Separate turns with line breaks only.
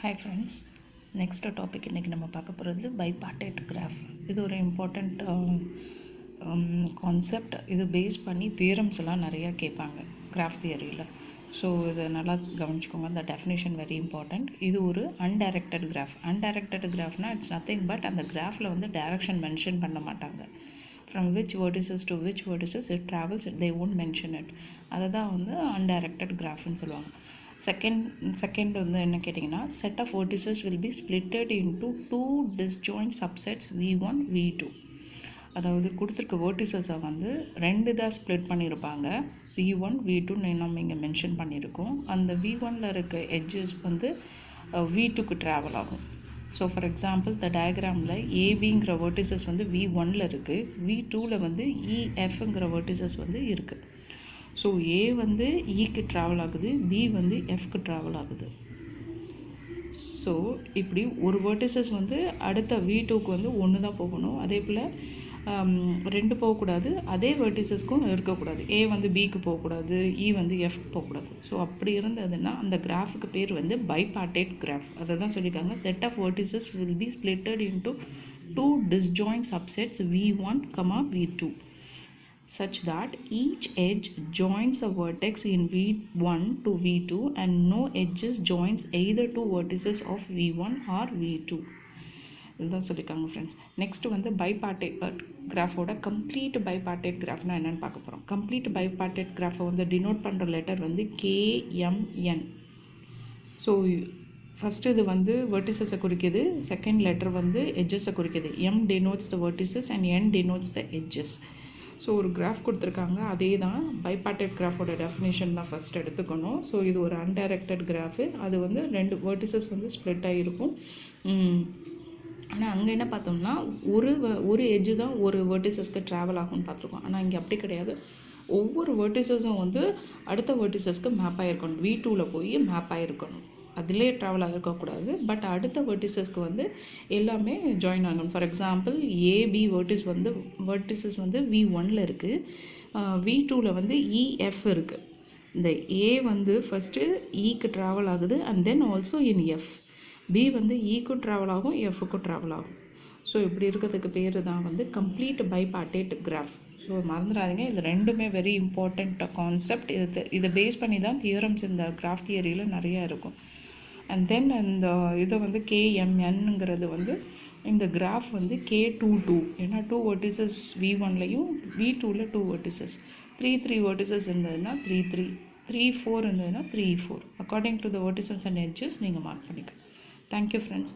Hi friends, next topic இன்றைக்கி நம்ம பார்க்க போகிறது பைபார்ட்டேட் கிராஃப். இது ஒரு இம்பார்ட்டண்ட் கான்செப்ட். இது பேஸ் பண்ணி தியரம்ஸ் எல்லாம் நிறையா கேட்பாங்க கிராஃப் தியரியில். ஸோ இதை நல்லா கவனிச்சுக்கோங்க. அந்த டெஃபினேஷன் வெரி இம்பார்ட்டண்ட். இது ஒரு அன்டைரக்டட் கிராஃப். அன்டைரக்டட் கிராஃப்னால் இட்ஸ் நத்திங் பட் அந்த கிராஃபில் வந்து டைரக்ஷன் மென்ஷன் பண்ண மாட்டாங்க. From which vertices to which vertices it travels, they won't mention it. அதை தான் வந்து அன்டைரக்டட் கிராஃப்னு சொல்லுவாங்க. செகண்ட் வந்து என்ன கேட்டிங்கன்னா, set of vertices will be splitted into two disjoint subsets v1 v2. அதாவது கொடுத்துருக்க verticesஸை வந்து ரெண்டு தான் ஸ்ப்ளிட் பண்ணியிருப்பாங்க. v1 v2ன்னு நம்ம இங்கே மென்ஷன் பண்ணியிருக்கோம். அந்த v1ல் இருக்க எட்ஜஸ் வந்து v2க்கு ட்ராவல் ஆகும். ஸோ ஃபார் எக்ஸாம்பிள் இந்த டயக்ராமில் ஏபிங்கிற vertices வந்து v1ல் இருக்குது, v2வில் வந்து இஎஃப்ங்கிற vertices வந்து இருக்குது. ஸோ ஏ வந்து இக்கு ட்ராவல் ஆகுது, பி வந்து எஃப்க்கு ட்ராவல் ஆகுது. ஸோ இப்படி ஒரு vertices வந்து அடுத்த v2க்கு வந்து ஒன்று தான் போகணும். அதே போல் ரெண்டு போகக்கூடாது. அதே verticesக்கும் இருக்கக்கூடாது. ஏ வந்து பிக்கு போகக்கூடாது, இ வந்து எஃப்க்கு போகக்கூடாது. ஸோ அப்படி இருந்ததுன்னா அந்த கிராஃபுக்கு பேர் வந்து பைபார்ட்டேட் கிராஃப். அதை தான் சொல்லியிருக்காங்க. Set of vertices will be splitted into two disjoint subsets v1, v2 such that each edge joins a vertex in v1 to v2 and no edges joins either two vertices of v1 or v2. இதுதான் சொல்லியிருக்காங்க friends. Next வந்து பைபார்ட்டேட் கிராஃபோட complete பைபார்ட்டேட் கிராஃப்னா என்னென்னு பார்க்க போகிறோம். Complete பைபார்ட்டேட் கிராஃபை வந்து denote பண்ணுற letter வந்து KMN. So first இது வந்து வெர்டிசஸை குறிக்குது, செகண்ட் லெட்டர் வந்து எட்ஜஸை குறிக்குது. M denotes the vertices and n denotes the edges. So ஒரு கிராஃப் கொடுத்துருக்காங்க, அதே தான் பைபார்ட்டேட் கிராஃபோட டெஃபினேஷன் தான் ஃபஸ்ட் எடுத்துக்கணும். ஸோ இது ஒரு அன்டைரக்டட் கிராஃபு. அது வந்து ரெண்டு vertices வந்து ஸ்ப்ளிட் ஆகிருக்கும். ஆனால் அங்கே என்ன பார்த்தோம்னா ஒரு எட்ஜு தான் ஒரு verticesக்கு ட்ராவல் ஆகும்னு பார்த்துருக்கோம். ஆனால் இங்கே அப்படி கிடையாது. ஒவ்வொரு verticesஸும் வந்து அடுத்த verticesக்கு மேப் ஆகிருக்கணும். v2வில் போய் மேப் ஆகிருக்கணும். அதிலே ட்ராவல் ஆகிருக்கக்கூடாது. பட் அடுத்த verticesக்கு வந்து எல்லாமே ஜாயின் ஆகணும். ஃபார் எக்ஸாம்பிள் ஏபி vertices வந்து v1ல் இருக்குது, v2வில் வந்து இஎஃப் இருக்குது. இந்த ஏ வந்து ஃபஸ்ட்டு இக்கு ட்ராவல் ஆகுது and then also in F. B வந்து இக்கும் ட்ராவல் ஆகும், எஃப்க்கும் ட்ராவல் ஆகும். ஸோ இப்படி இருக்கிறதுக்கு பேர் தான் வந்து கம்ப்ளீட் பைபார்ட்டேட் கிராஃப். ஸோ மறந்துடாதீங்க, இது ரெண்டுமே வெரி இம்பார்ட்டண்ட் கான்செப்ட். இதை பேஸ் பண்ணி தான் தியரம்ஸ் இந்த கிராஃப் தியரியில் நிறையா இருக்கும். அண்ட் தென் இந்த இதை வந்து கேஎம்என்னுங்கிறது வந்து இந்த கிராஃப் வந்து K22. ஏன்னா 2 vertices v1லையும் v2வில் 2 vertices, 3 vertices இருந்ததுன்னா 3 4 இருந்ததுன்னா 3 4. According to the vertices and edges நீங்கள் மார்க் பண்ணிக்கலாம். Thank you friends.